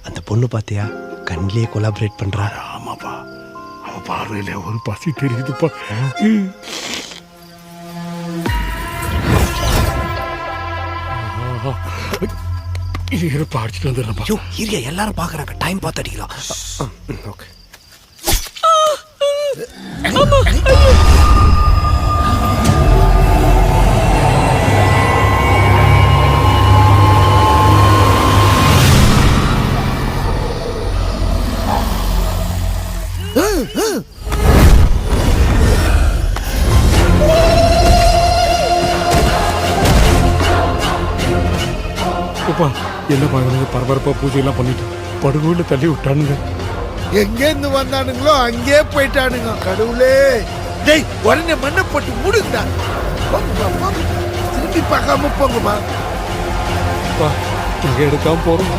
அந்த பொண்ணு பாத்தியா கண்ணிலேயே கொலாபரேட் பண்றா. ஆமாப்பா, அவ பார்வையில ஒரு பசி தெரியுதுப்பா. இருப்பா, அடிச்சுட்டு வந்துடுறப்பா. ஐயோ இரியா, எல்லாரும் பாக்குறாங்க, டைம் பார்த்து அடிக்கலாம். ஓகே. அப்பா, என்னப்பா இவனுங்க பரபரப்பா பூஜை எல்லாம் பண்ணிட்டு படுகோயில தள்ளி விட்டானுங்க. எங்கேருந்து வந்தானுங்களோ அங்கே போயிட்டானுங்க. கடவுளே, டேய் உடனே மண்ணை போட்டு மூடுங்கடா. போங்கப்பா, போங்க. திரும்பி பார்க்காம போங்கப்பா. அப்பா, இங்க எடுக்காம போறோம்.